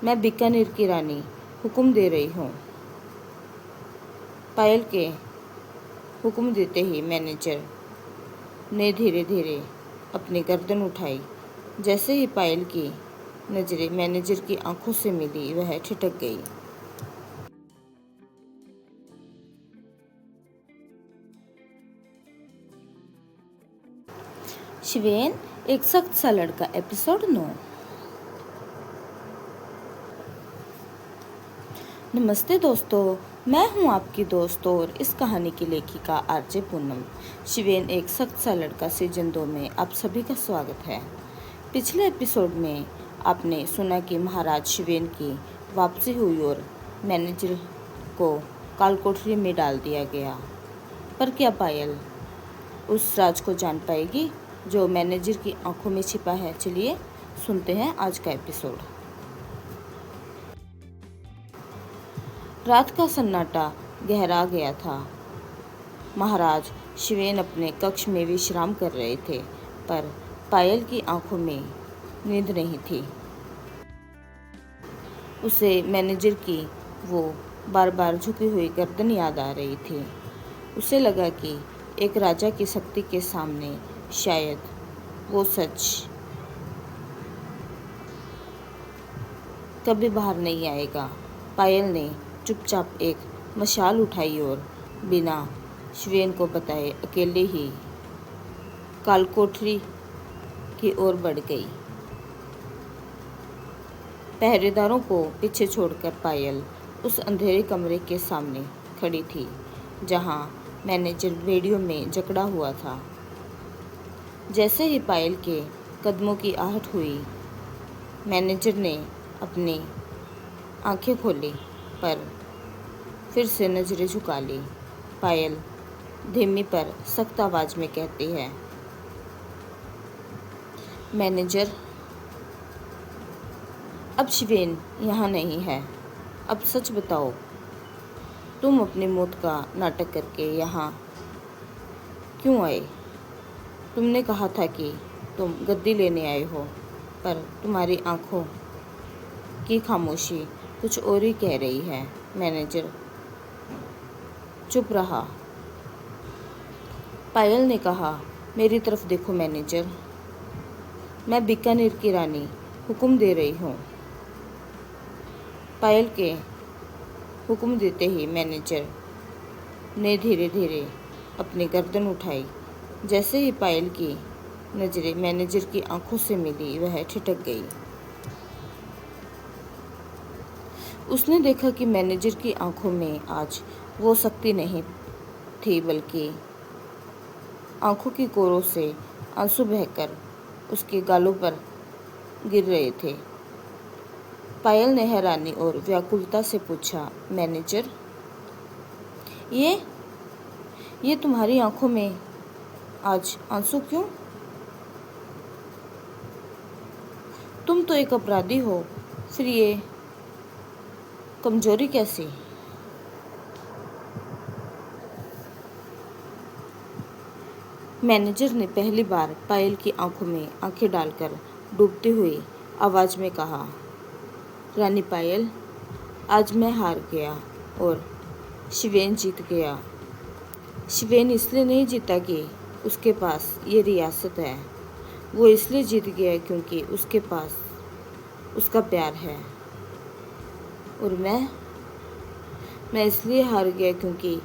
मैं बीकानेर की रानी हुक्म दे रही हूँ। पायल के हुक्म देते ही मैनेजर ने धीरे धीरे अपनी गर्दन उठाई। जैसे ही पायल की नज़रें मैनेजर की आंखों से मिली, वह ठिठक गई। शिवेन, एक सख्त सा लड़का, एपिसोड 9। नमस्ते दोस्तों, मैं हूं आपकी दोस्त और इस कहानी की लेखिका आरजे पूनम। शिवेन, एक सख्त सा लड़का सीजन 2 में आप सभी का स्वागत है। पिछले एपिसोड में आपने सुना कि महाराज शिवेन की वापसी हुई और मैनेजर को कालकोठरी में डाल दिया गया। पर क्या पायल उस राज को जान पाएगी जो मैनेजर की आंखों में छिपा है? चलिए सुनते हैं आज का एपिसोड। रात का सन्नाटा गहरा गया था। महाराज शिवेन अपने कक्ष में विश्राम कर रहे थे, पर पायल की आंखों में नींद नहीं थी। उसे मैनेजर की वो बार बार झुकी हुई गर्दन याद आ रही थी। उसे लगा कि एक राजा की शक्ति के सामने शायद वो सच कभी बाहर नहीं आएगा। पायल ने चुपचाप एक मशाल उठाई और बिना शिवेन को बताए अकेले ही कालकोठरी की ओर बढ़ गई। पहरेदारों को पीछे छोड़कर पायल उस अंधेरे कमरे के सामने खड़ी थी जहां मैनेजर रेडियो में जकड़ा हुआ था। जैसे ही पायल के कदमों की आहट हुई, मैनेजर ने अपनी आंखें खोली, पर फिर से नजरें झुका ली। पायल धीमी पर सख्त आवाज में कहती है, मैनेजर, अब शिवेन यहाँ नहीं है। अब सच बताओ, तुम अपनी मौत का नाटक करके यहाँ क्यों आए? तुमने कहा था कि तुम गद्दी लेने आए हो, पर तुम्हारी आंखों की खामोशी कुछ और ही कह रही है। मैनेजर चुप रहा। पायल ने कहा, मेरी तरफ देखो मैनेजर, मैं बीकानेर की रानी हुक्म दे रही हूँ। पायल के हुक्म देते ही मैनेजर ने धीरे धीरे अपनी गर्दन उठाई। जैसे ही पायल की नज़रें मैनेजर की आंखों से मिली, वह ठिठक गई। उसने देखा कि मैनेजर की आंखों में आज वो शक्ति नहीं थी, बल्कि आंखों की कोरों से आंसू बहकर उसके गालों पर गिर रहे थे। पायल ने हैरानी और व्याकुलता से पूछा, मैनेजर, ये तुम्हारी आंखों में आज आंसू क्यों? तुम तो एक अपराधी हो, फिर ये कमजोरी कैसी? मैनेजर ने पहली बार पायल की आंखों में आंखें डालकर डूबती हुई आवाज में कहा, रानी पायल, आज मैं हार गया और शिवेन जीत गया। शिवेन इसलिए नहीं जीता कि उसके पास ये रियासत है, वो इसलिए जीत गया क्योंकि उसके पास उसका प्यार है। और मैं इसलिए हार गया क्योंकि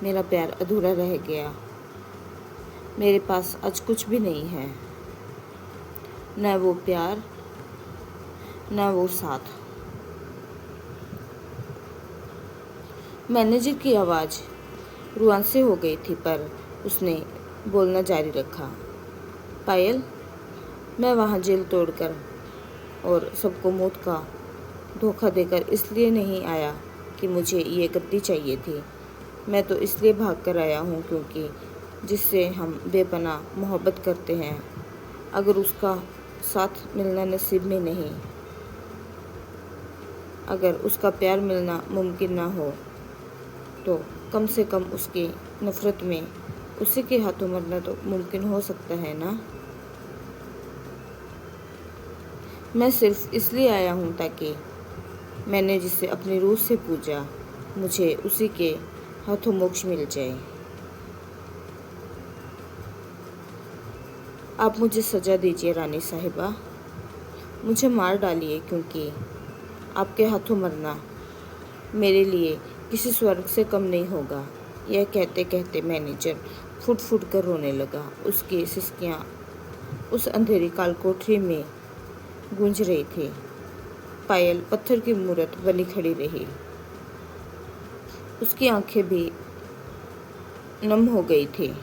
मेरा प्यार अधूरा रह गया। मेरे पास आज कुछ भी नहीं है, न वो प्यार, न वो साथ। मैनेजर की आवाज़ रुआंसे हो गई थी, पर उसने बोलना जारी रखा, पायल, मैं वहाँ जेल तोड़कर और सबको मौत का धोखा देकर इसलिए नहीं आया कि मुझे ये गद्दी चाहिए थी। मैं तो इसलिए भाग कर आया हूँ क्योंकि जिससे हम बेपनाह मोहब्बत करते हैं, अगर उसका साथ मिलना नसीब में नहीं, अगर उसका प्यार मिलना मुमकिन ना हो, तो कम से कम उसकी नफ़रत में उसी के हाथों मरना तो मुमकिन हो सकता है ना। मैं सिर्फ इसलिए आया हूँ ताकि मैंने जिसे अपनी रूह से पूजा, मुझे उसी के हाथों मोक्ष मिल जाए। आप मुझे सजा दीजिए रानी साहिबा, मुझे मार डालिए, क्योंकि आपके हाथों मरना मेरे लिए किसी स्वर्ग से कम नहीं होगा। यह कहते कहते मैनेजर फुट फुट कर रोने लगा। उसकी सिसकियाँ उस अंधेरी काल कोठरी में गूंज रही थी। पायल पत्थर की मूरत बनी खड़ी रही। उसकी आंखें भी नम हो गई थी।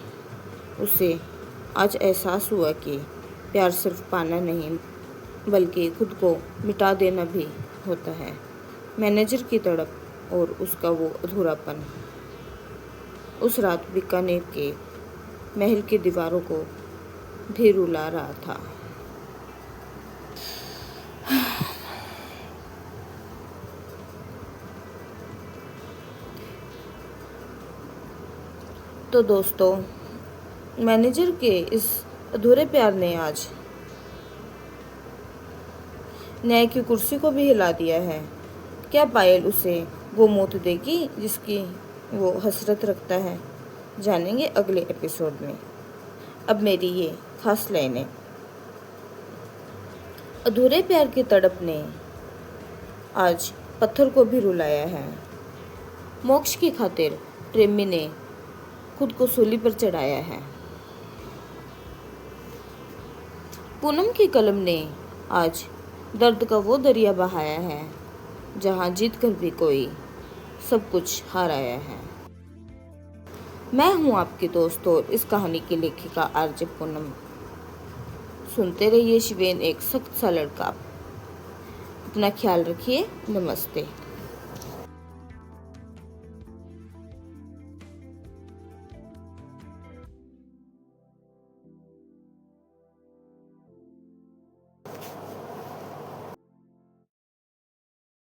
उसे आज एहसास हुआ कि प्यार सिर्फ पाना नहीं, बल्कि खुद को मिटा देना भी होता है। मैनेजर की तड़प और उसका वो अधूरापन उस रात बीकानेर के महल की दीवारों को भी रुला रहा था। तो दोस्तों, मैनेजर के इस अधूरे प्यार ने आज न्याय की कुर्सी को भी हिला दिया है। क्या पायल उसे वो मौत देगी जिसकी वो हसरत रखता है? जानेंगे अगले एपिसोड में। अब मेरी ये खास लाइनें। अधूरे प्यार की तड़प ने आज पत्थर को भी रुलाया है। मोक्ष की खातिर प्रेमी ने खुद को सूली पर चढ़ाया है। पूनम की कलम ने आज दर्द का वो दरिया बहाया है जहां जीत कर भी कोई सब कुछ हार आया है। मैं हूं आपकी दोस्त और इस कहानी की लेखिका आरजे पूनम। सुनते रहिए शिवेन एक सख्त सा लड़का। अपना ख्याल रखिए। नमस्ते।